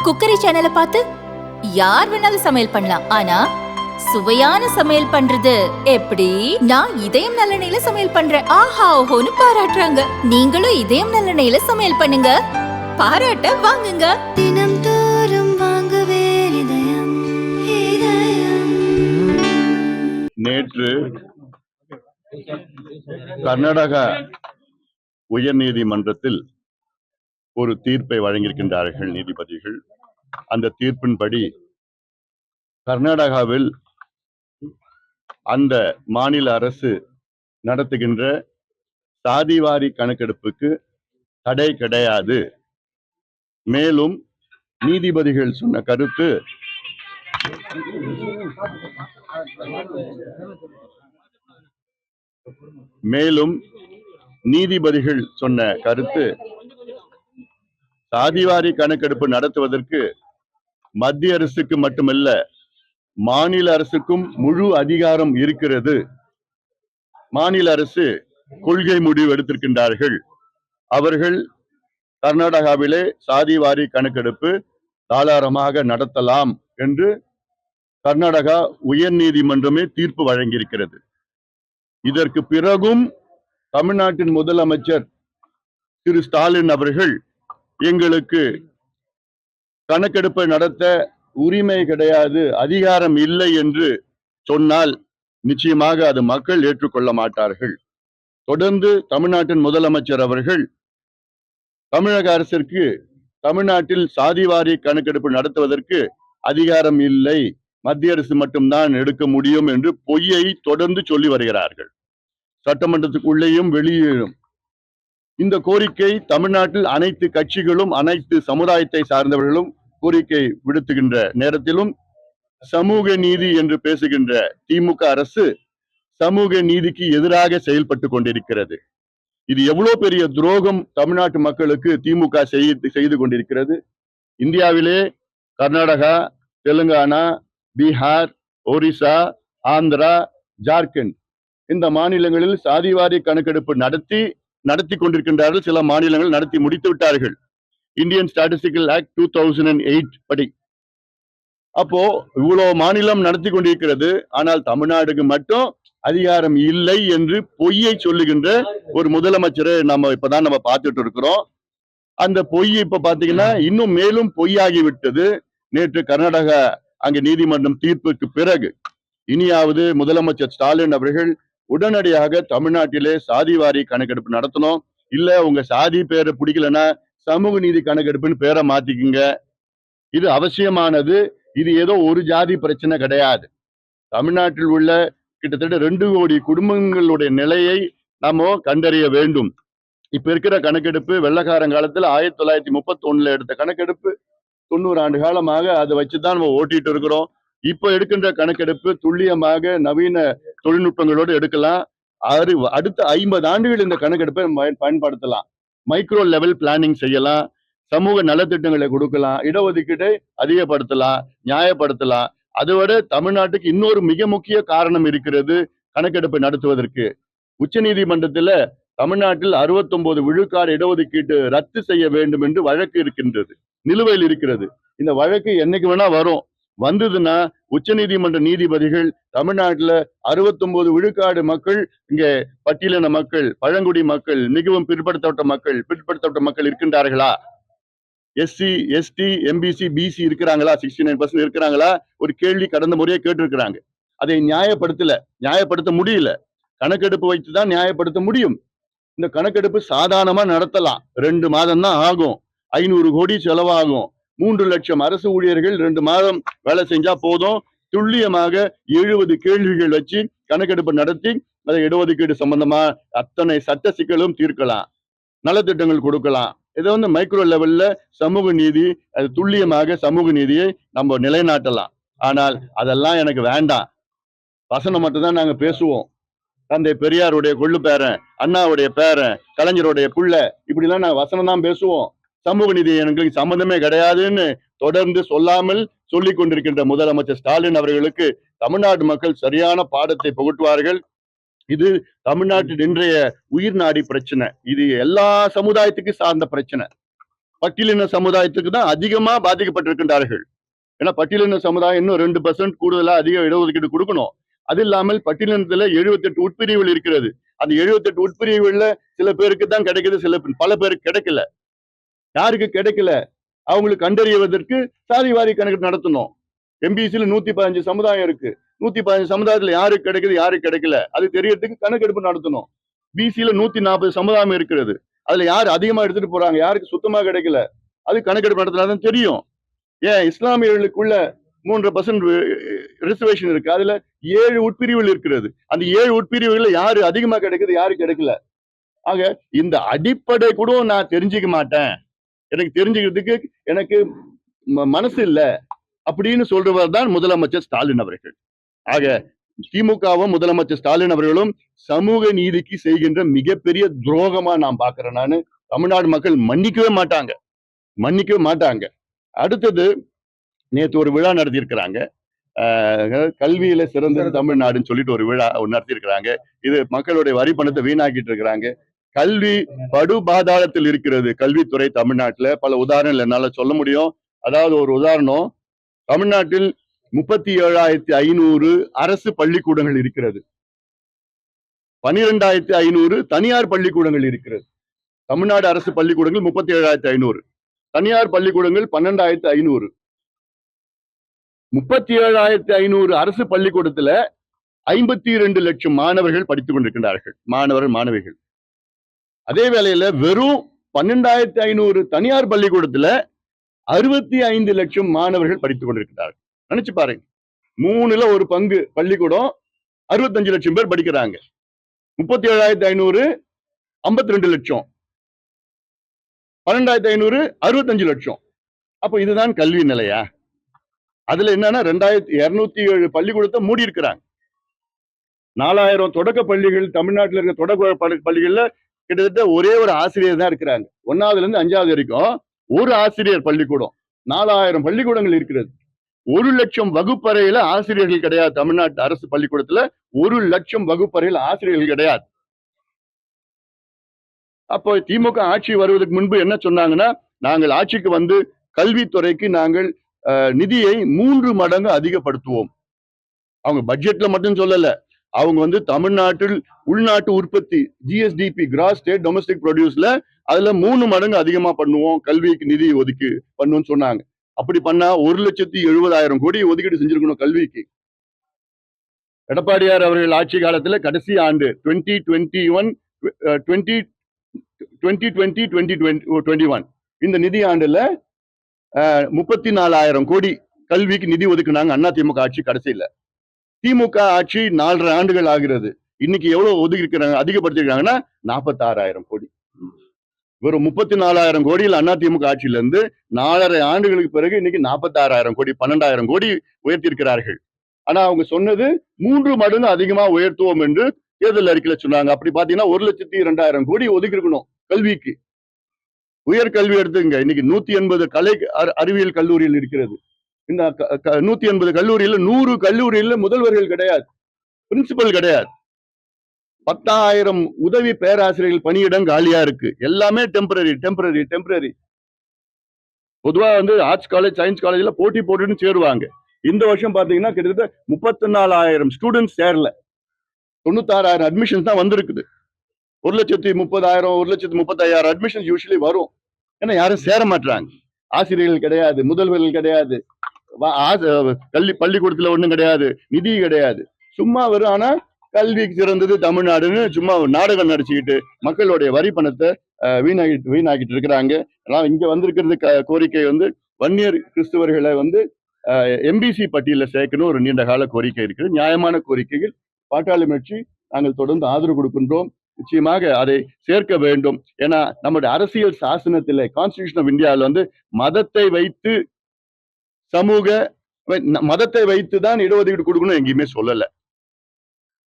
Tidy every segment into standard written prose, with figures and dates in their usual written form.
Cookery சேனலை பார்த்து யார் வேணாலும் சமையல் பண்ணலாம். ஆனா சுவையான சமையல் பண்றது எப்படி? நான் இதயம் நல்லெண்ணெயில சமையல் பண்றேன். ஆஹா ஓஹோன்னு பாராட்டுறாங்க. நீங்களும் இதயம் நல்லெண்ணெயில சமையல் பண்ணுங்க, பாராட்ட வாங்குங்க. தினம் தோறும் வாங்குவே இதயம் இதயம். நேற்று கர்நாடக உயர் நீதிமன்றத்தில் ஒரு தீர்ப்பை வழங்கியிருக்கின்றார்கள் நீதிபதிகள். அந்த தீர்ப்பின்படி கர்நாடகாவில் அந்த மாநில அரசு நடத்துகின்ற சாதிவாரி கணக்கெடுப்புக்கு தடை கிடையாது. மேலும் நீதிபதிகள் சொன்ன கருத்து சாதிவாரி கணக்கெடுப்பு நடத்துவதற்கு மத்திய அரசுக்கு மட்டுமல்ல, மாநில அரசுக்கும் முழு அதிகாரம் இருக்கிறது. மாநில அரசு கொள்கை முடிவு எடுத்திருக்கின்றார்கள். அவர்கள் கர்நாடகாவிலே சாதிவாரி கணக்கெடுப்பு தாராளமாக நடத்தலாம் என்று கர்நாடகா உயர் நீதிமன்றமே தீர்ப்பு வழங்கியிருக்கிறது. இதற்கு பிறகும் தமிழ்நாட்டின் முதலமைச்சர் திரு ஸ்டாலின் அவர்கள் எங்களுக்கு கணக்கெடுப்பை நடத்த உரிமை கிடையாது, அதிகாரம் இல்லை என்று சொன்னால் நிச்சயமாக அது மக்கள் ஏற்றுக்கொள்ள மாட்டார்கள். தொடர்ந்து தமிழ்நாட்டின் முதலமைச்சர் அவர்கள் தமிழக அரசிற்கு தமிழ்நாட்டில் சாதிவாரி கணக்கெடுப்பு நடத்துவதற்கு அதிகாரம் இல்லை, மத்திய அரசு மட்டும்தான் எடுக்க முடியும் என்று பொய்யை தொடர்ந்து சொல்லி வருகிறார்கள். சட்டமன்றத்துக்குள்ளேயும் வெளியேறும் இந்த கோரிக்கை தமிழ்நாட்டில் அனைத்து கட்சிகளும் அனைத்து சமுதாயத்தை சார்ந்தவர்களும் கோரிக்கை விடுத்துகின்ற நேரத்திலும் சமூக நீதி என்று பேசுகின்ற திமுக அரசு சமூக நீதிக்கு எதிராக செயல்பட்டு கொண்டிருக்கிறது. இது எவ்வளவு பெரிய துரோகம் தமிழ்நாட்டு மக்களுக்கு திமுக செய்து கொண்டிருக்கிறது. இந்தியாவிலே கர்நாடகா, தெலுங்கானா, பீகார், ஒரிசா, ஆந்திரா, ஜார்க்கண்ட் இந்த மாநிலங்களில் சாதிவாரி கணக்கெடுப்பு நடத்தி கொண்டிருக்கின்றார்கள். சில மாநிலங்கள் நடத்தி முடித்து விட்டார்கள். இந்தியன் ஸ்டாட்டிஸ்டிக்கல் ஆக்ட் 2008 படி. அப்போ இவ்வளவு மாநிலம் நடத்தி கொண்டிருக்கிறது. ஆனால் தமிழ்நாடுக்கு மட்டும் அதிகாரம் இல்லை என்று பொய்யை சொல்லுகின்ற ஒரு முதலமைச்சரை நம்ம பார்த்துட்டு இருக்கிறோம். அந்த பொய் இப்ப பாத்தீங்கன்னா இன்னும் மேலும் பொய்யாகி விட்டது. நேற்று கர்நாடகா அங்க நீதிமன்றம் தீர்ப்புக்கு பிறகு இனியாவது முதலமைச்சர் ஸ்டாலின் அவர்கள் உடனடியாக தமிழ்நாட்டிலே சாதிவாரி கணக்கெடுப்பு நடத்தணும். இல்ல உங்க சாதி பேரை பிடிக்கலன்னா சமூக நீதி கணக்கெடுப்புன்னு பேரை மாத்திக்குங்க. இது அவசியமானது. இது ஏதோ ஒரு ஜாதி பிரச்சனை கிடையாது. தமிழ்நாட்டில் உள்ள கிட்டத்தட்ட 2 கோடி குடும்பங்களுடைய நிலையை நாம கண்டறிய வேண்டும். இப்ப இருக்கிற கணக்கெடுப்பு வெள்ளக்காரங்காலத்துல 1931 எடுத்த கணக்கெடுப்பு 90 ஆண்டு காலமாக அதை வச்சுதான் நம்ம ஓட்டிட்டு இருக்கிறோம். இப்ப எடுக்கின்ற கணக்கெடுப்பு துல்லியமாக நவீன தொழில்நுட்பங்களோடு எடுக்கலாம். அடுத்த 50 ஆண்டுகள் இந்த கணக்கெடுப்பை பயன்படுத்தலாம். மைக்ரோ லெவல் பிளானிங் செய்யலாம், சமூக நலத்திட்டங்களை கொடுக்கலாம், இடஒதுக்கீட்டை அதிகப்படுத்தலாம், நியாயப்படுத்தலாம். அதோட தமிழ்நாட்டுக்கு இன்னொரு மிக முக்கிய காரணம் இருக்கிறது கணக்கெடுப்பை நடத்துவதற்கு. உச்ச நீதிமன்றத்துல தமிழ்நாட்டில் 69 விழுக்காடு இடஒதுக்கீட்டு ரத்து செய்ய வேண்டும் என்று வழக்கு இருக்கின்றது, நிலுவையில் இருக்கிறது. இந்த வழக்கு என்னைக்கு வேணா வரும். வந்ததுன்னா உச்ச நீதிமன்ற நீதிபதிகள் தமிழ்நாட்டுல 69 விழுக்காடு மக்கள், இங்க பட்டியலின மக்கள், பழங்குடி மக்கள், மிகவும் பிற்படுத்தப்பட்ட மக்கள் இருக்கின்றார்களா? எஸ்சி, எஸ்டி, எம்பிசி, பிசி இருக்கிறாங்களா? 69% இருக்கிறாங்களா? ஒரு கேள்வி கடந்த முறையே கேட்டிருக்கிறாங்க. அதை நியாயப்படுத்த முடியல. கணக்கெடுப்பு வைத்துதான் நியாயப்படுத்த முடியும். இந்த கணக்கெடுப்பு சாதாரணமா நடத்தலாம். 2 மாதம் தான் ஆகும். 500 கோடி செலவாகும். 3 லட்சம் அரசு ஊழியர்கள் 2 மாதம் வேலை செஞ்சா போதும். துல்லியமாக 70 கேள்விகள் வச்சு கணக்கெடுப்பு நடத்தி அதை இடஒதுக்கீடு சம்பந்தமா அத்தனை சட்ட சிக்கலும் தீர்க்கலாம், நலத்திட்டங்கள் கொடுக்கலாம். இதை மைக்ரோ லெவல்ல சமூக நீதி, அது துல்லியமாக சமூக நீதியை நம்ம நிலைநாட்டலாம். ஆனால் அதெல்லாம் எனக்கு வேண்டாம். வசனம் மட்டும்தான் நாங்க பேசுவோம். தந்தை பெரியாருடைய கொள்ளு பேரன், அண்ணாவுடைய பேரன், கலைஞருடைய புள்ள, இப்படி எல்லாம் நாங்க வசனம் தான் பேசுவோம். சமூக நீதி எங்களுக்கு சம்பந்தமே கிடையாதுன்னு தொடர்ந்து சொல்லாமல் சொல்லிக் கொண்டிருக்கின்ற முதலமைச்சர் ஸ்டாலின் அவர்களுக்கு தமிழ்நாட்டு மக்கள் சரியான பாடத்தை புகட்டுவார்கள். இது தமிழ்நாட்டின் இன்றைய உயிர் நாடி பிரச்சனை. இது எல்லா சமுதாயத்துக்கும் சார்ந்த பிரச்சனை. பட்டியலின சமுதாயத்துக்கு தான் அதிகமா பாதிக்கப்பட்டிருக்கின்றார்கள். ஏன்னா பட்டியலின சமுதாயம் இன்னும் 2% கூடுதலா அதிக இடஒதுக்கீடு கொடுக்கணும். அது இல்லாமல் பட்டியலினத்துல 78 உட்பிரிவுகள் இருக்கிறது. அந்த 78 உட்பிரிவுகள்ல சில பேருக்கு தான் கிடைக்குது, பல பேருக்கு கிடைக்கல. யாருக்கு கிடைக்கல அவங்களுக்கு கண்டறிவதற்கு சாதி வாரி கணக்கு நடத்தணும். எம்பிசில 115 சமுதாயம் இருக்கு. 115 சமுதாயத்துல யாருக்கு கிடைக்குது, யாருக்கு கிடைக்கல அது தெரியறதுக்கு கணக்கெடுப்பு நடத்தணும். பிசில 140 சமுதாயம் இருக்கிறது. அதுல யார் அதிகமா எடுத்துட்டு போறாங்க, யாருக்கு சுத்தமா கிடைக்கல அது கணக்கெடுப்பு நடத்தினாதான் தெரியும். ஏன் இஸ்லாமியர்களுக்குள்ள 3% ரிசர்வேஷன் இருக்கு. அதுல 7 உட்பிரிவுகள் இருக்கிறது. அந்த 7 உட்பிரிவுகள்ல யாரு அதிகமா கிடைக்குது, யாரு கிடைக்கல. ஆக இந்த அடிப்படை கூட நான் தெரிஞ்சுக்க மாட்டேன், எனக்கு தெரிஞ்சுக்கிறதுக்கு எனக்கு மனசு இல்ல அப்படின்னு சொல்றவர் தான் முதலமைச்சர் ஸ்டாலின் அவர்கள். ஆக திமுகவும் முதலமைச்சர் ஸ்டாலின் அவர்களும் சமூக நீதிக்கு செய்கின்ற மிகப்பெரிய துரோகமா நான் பாக்குறேன். நானு தமிழ்நாடு மக்கள் மன்னிக்கவே மாட்டாங்க. அடுத்தது நேற்று ஒரு விழா நடத்தியிருக்கிறாங்க. கல்வியில சிறந்தது தமிழ்நாடுன்னு சொல்லிட்டு ஒரு விழா நடத்தியிருக்கிறாங்க. இது மக்களுடைய வரி பணத்தை வீணாக்கிட்டு இருக்கிறாங்க. கல்வி படுபாதாளத்தில் இருக்கிறது கல்வித்துறை தமிழ்நாட்டுல. பல உதாரணங்கள் என்னால சொல்ல முடியும். அதாவது ஒரு உதாரணம், தமிழ்நாட்டில் 37,500 அரசு பள்ளிக்கூடங்கள் இருக்கிறது. 12,500 தனியார் பள்ளிக்கூடங்கள் இருக்கிறது. தமிழ்நாடு அரசு பள்ளிக்கூடங்கள் 37,500, தனியார் பள்ளிக்கூடங்கள் 12,500. 37,500 அரசு பள்ளிக்கூடத்துல 52 லட்சம் மாணவர்கள் படித்துக் கொண்டிருக்கிறார்கள், மாணவிகள். அதே வேளையில வெறும் 12,500 தனியார் பள்ளிக்கூடத்துல 65 லட்சம் மாணவர்கள் படித்துக் கொண்டிருக்கிறார்கள். நினைச்சு பாருங்க, 3ல ஒரு பங்கு பள்ளிக்கூடம் 65 லட்சம் பேர் படிக்கிறாங்க. 37,500 52 லட்சம், 12,500 65 லட்சம். அப்ப இதுதான் கல்வி நிலையா? அதுல என்னன்னா 2,207 பள்ளிக்கூடத்தை மூடி இருக்கிறாங்க. 4,000 தொடக்க பள்ளிகள் தமிழ்நாட்டில் இருக்க தொடக்க பள்ளிகள்ல கிட்டத்தட்ட ஒரே ஒரு ஆசிரியர் தான் இருக்கிறாங்க. 1வதுல இருந்து 5வது வரைக்கும் ஒரு ஆசிரியர் பள்ளிக்கூடம். 4,000 பள்ளிக்கூடங்கள் இருக்கிறது. 1 லட்சம் வகுப்பறையில ஆசிரியர்கள் கிடையாது. தமிழ்நாட்டு அரசு பள்ளிக்கூடத்துல 1 லட்சம் வகுப்பறையில ஆசிரியர்கள் கிடையாது. அப்போ திமுக ஆட்சி வருவதற்கு முன்பு என்ன சொன்னாங்கன்னா, நாங்கள் ஆட்சிக்கு வந்து கல்வித்துறைக்கு நாங்கள் நிதியை 3 மடங்கு அதிகப்படுத்துவோம். அவங்க பட்ஜெட்ல மட்டும் சொல்லல, அவங்க வந்து தமிழ்நாட்டில் உள்நாட்டு உற்பத்தி GSDP கிராஸ் ஸ்டேட் டொமஸ்டிக் ப்ரொடியூஸ்ல அதுல 3 மடங்கு அதிகமா பண்ணுவோம், கல்விக்கு நிதி ஒதுக்கி பண்ணுவோம்னு சொன்னாங்க. அப்படி பண்ணா 1,70,70,000 கோடி ஒதுக்கீடு செஞ்சிருக்கணும் கல்விக்கு. எடப்பாடியார் அவர்கள் ஆட்சி காலத்துல கடைசி ஆண்டு 2020-2021 இந்த நிதி ஆண்டுல 34,000 கோடி கல்விக்கு நிதி ஒதுக்குனாங்க அதிமுக ஆட்சி கடைசியில. திமுக ஆட்சி 4.5 ஆண்டுகள் ஆகிறது. இன்னைக்கு எவ்வளவு ஒதுக்கி இருக்கிறாங்க, அதிகப்படுத்திருக்காங்கன்னா 46,000 கோடி. வெறும் 34,000 கோடியில் அதிமுக ஆட்சியில இருந்து 4.5 ஆண்டுகளுக்கு பிறகு இன்னைக்கு 46,000 கோடி, 12,000 கோடி உயர்த்தி இருக்கிறார்கள். ஆனா அவங்க சொன்னது 3 மடங்கு அதிகமா உயர்த்துவோம் என்று தேர்தல் அறிக்கையில சொன்னாங்க. அப்படி பாத்தீங்கன்னா 1,02,000 கோடி ஒதுக்கி இருக்கணும் கல்விக்கு. உயர்கல்வி எடுத்துங்க, இன்னைக்கு 180 கலை அறிவியல் கல்லூரியில் இருக்கிறது. இந்த 180 கல்லூரியில 100 கல்லூரியில முதல்வர்கள் கிடையாது, பிரின்சிபல் கிடையாது. 10,000 உதவி பேராசிரியர்கள் பணியிடம் காலியா இருக்கு. எல்லாமே டெம்பரரி. பொதுவா வந்து ஆர்ட்ஸ் காலேஜ், சயின்ஸ் காலேஜ்ல போட்டி போட்டுன்னு சேருவாங்க. இந்த வருஷம் பாத்தீங்கன்னா கிட்டத்தட்ட 34,000 ஸ்டூடெண்ட்ஸ் சேரல. 96,000 அட்மிஷன்ஸ் தான் வந்திருக்குது. 1,30,000 1,35,000 அட்மிஷன் யூஸ்வலி வரும். ஏன்னா யாரும் சேர மாட்டாங்க. ஆசிரியர்கள் கிடையாது, முதல்வர்கள் கிடையாது, பள்ளிக்கூடத்துல ஒண்ணும் கிடையாது, நிதி கிடையாது. சும்மா வரும். ஆனா கல்விக்கு சிறந்தது தமிழ்நாடுன்னு சும்மா நாடகம் நடிச்சுக்கிட்டு மக்களுடைய வரி பணத்தை வீணாக்கிட்டு இருக்கிறாங்க. இங்க வந்திருக்கிறது கோரிக்கை வந்து வன்னியர் கிறிஸ்தவர்களை வந்து MBC பட்டியல சேர்க்கணும் ஒரு நீண்ட கால கோரிக்கை இருக்குது. நியாயமான கோரிக்கைகள். பாட்டாளி கட்சி நாங்கள் தொடர்ந்து ஆதரவு கொடுக்கின்றோம். நிச்சயமாக அதை சேர்க்க வேண்டும். ஏன்னா நம்முடைய அரசியல் சாசனத்தில் கான்ஸ்டிடியூஷன் ஆஃப் இந்தியாவில் வந்து மதத்தை வைத்து தான் இடஒதுக்கீடு கொடுக்கணும் எங்கேயுமே சொல்லல.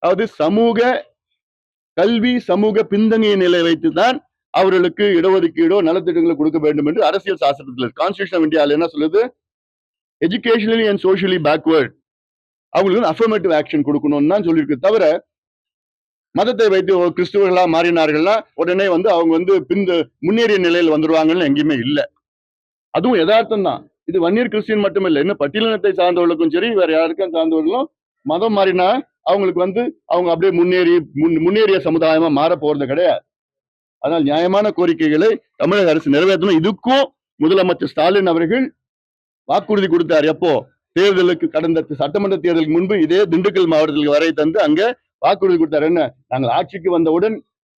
அதாவது சமூக கல்வி, சமூக பின்தங்கிய நிலை வைத்து தான் அவர்களுக்கு இடஒதுக்கீடோ நலத்திட்டங்களை கொடுக்க வேண்டும் என்று அரசியல் சாசனத்தில் கான்ஸ்டிடியூஷன் ஆஃப் இந்தியாவில் என்ன சொல்லுது, எஜுகேஷனலி அண்ட் சோஷியலி பேக்வர்ட் அவங்களுக்கு அஃபர்மேட்டிவ் ஆக்ஷன் கொடுக்கணும்னு தான் சொல்லியிருக்கு. தவிர மதத்தை வைத்து கிறிஸ்துவர்களா மாறினார்கள்னா உடனே வந்து அவங்க வந்து முன்னேறிய நிலையில் வந்துருவாங்கன்னு எங்கேயுமே இல்லை. அதுவும் யதார்த்தம் தான். இது வன்னியர் கிறிஸ்டியன் மட்டுமில்லை, இன்னும் பட்டியலினத்தை சார்ந்தவர்களுக்கும் சரி, வேற யாருக்கும் சார்ந்தவர்களும் மதம் மாறினா அவங்களுக்கு அவங்க அப்படியே முன்னேறிய சமுதாயமா மாற போறது கிடையாது. அதனால் நியாயமான கோரிக்கைகளை தமிழக அரசு நிறைவேற்றணும். இதுக்கும் முதலமைச்சர் ஸ்டாலின் அவர்கள் வாக்குறுதி கொடுத்தார். எப்போ? தேர்தலுக்கு கடந்த சட்டமன்ற தேர்தலுக்கு முன்பு இதே திண்டுக்கல் மாவட்டத்திற்கு வரை தந்து அங்க வாக்குறுதி கொடுத்தார். என்ன? நாங்கள் ஆட்சிக்கு வந்தவுடன்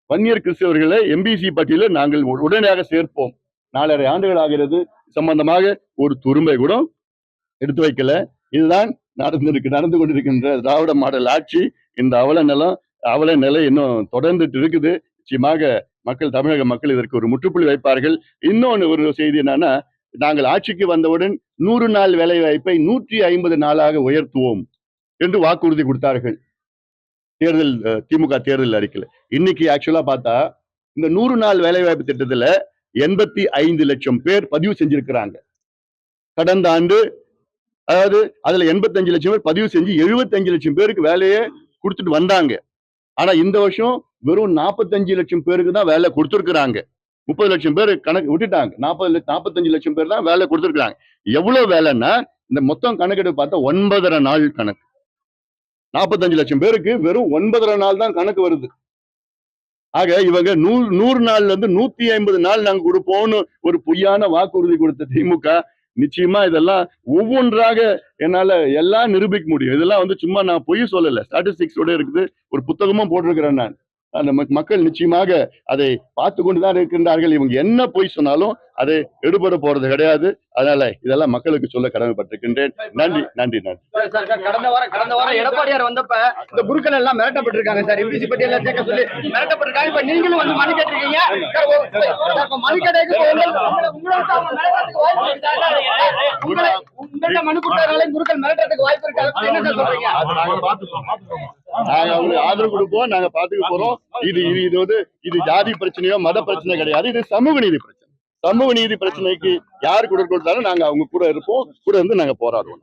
வன்னியர் கிறிஸ்தவர்களை எம்பிசி பட்டியலில் நாங்கள் உடனடியாக சேர்ப்போம். 4.5 ஆண்டுகள் ஆகிறது. சம்பந்தமாக ஒரு துரும்பை கூட எடுத்து வைக்கல. இதுதான் நடந்து கொண்டிருக்கின்ற திராவிட மாடல் ஆட்சி. இந்த அவல நிலை இன்னும் தொடர்ந்துட்டு இருக்குது. நிச்சயமாக தமிழக மக்கள் இதற்கு ஒரு முற்றுப்புள்ளி வைப்பார்கள். இன்னொன்னு ஒரு செய்தி என்னன்னா, நாங்கள் ஆட்சிக்கு வந்தவுடன் 100 நாள் வேலை வாய்ப்பை 150 நாளாக உயர்த்துவோம் என்று வாக்குறுதி கொடுத்தார்கள் திமுக தேர்தல் அறிக்கையில. இன்னைக்கு ஆக்சுவலா பார்த்தா இந்த 100 நாள் வேலை வாய்ப்பு திட்டத்துல 85 லட்சம் பேர் பதிவு செஞ்சிருக்கிறாங்க. கடந்த ஆண்டு அதாவது அதுல 85 லட்சம் பேர் பதிவு செஞ்சு 75 லட்சம் பேருக்கு வேலையை கொடுத்துட்டு வந்தாங்க. ஆனா இந்த வருஷம் வெறும் 45 லட்சம் பேருக்கு தான் வேலை கொடுத்துருக்காங்க. 30 லட்சம் பேர் கணக்கு விட்டுட்டாங்க. 45 லட்சம் பேர் தான் வேலை கொடுத்துருக்காங்க. எவ்வளவு வேலைன்னா இந்த மொத்தம் கணக்கெடுப்பு பார்த்தா 9.5 நாள் கணக்கு. 45 லட்சம் பேருக்கு வெறும் 9.5 நாள் தான் கணக்கு வருது. ஆக இவங்க 100 நாள்ல இருந்து 150 நாள் நாங்க கொடுப்போம்னு ஒரு பொய்யான வாக்குறுதி கொடுத்த திமுக நிச்சயமா இதெல்லாம் ஒவ்வொன்றாக என்னால எல்லாம் நிரூபிக்க முடியும். இதெல்லாம் சும்மா நான் பொய் சொல்லல, ஸ்டாட்டிஸ்டிக்ஸோட இருக்குது. ஒரு புத்தகமும் போட்டிருக்கிறேன் நான். அந்த மக்கள் நிச்சயமாக அதை பார்த்து கொண்டுதான் இருக்கின்றார்கள். இவங்க என்ன பொய் சொன்னாலும் அதை எடுபட போறது கிடையாது. அதனால இதெல்லாம் மக்களுக்கு சொல்ல கடமைப்பட்டிருக்கின்றேன். நன்றி நன்றி நன்றி. கடந்த வாரம் எடப்பாடியார் வந்தப்ப இந்த குருக்கள் எல்லாம் மிரட்டப்பட்டிருக்காங்க சார். எம்பிசி பட்டியல சேர்க்க சொல்லி மிரட்டப்பட்டிருக்காங்க. இப்ப நீங்களும் மனு கேட்டிருக்கீங்க. மனு கேட்டதுக்கு உங்கள்கிட்ட மனு கொடுத்ததுனால குருக்கள் மிரட்டத்துக்கு வாய்ப்பு இருக்கு. என்ன சார் சொல்றீங்க? நாங்க அவங்களுக்கு ஆதரவு கொடுப்போம். நாங்க பாத்துக்க போறோம். இது ஜாதி பிரச்சனையோ மத பிரச்சனை கிடையாது. இது சமூக நீதி பிரச்சனை. சமூக நீதி பிரச்சனைக்கு யார் குரல் கொடுத்தாலும் நாங்க அவங்க கூட இருப்போம். கூட இருந்து நாங்க போராடுவோம்.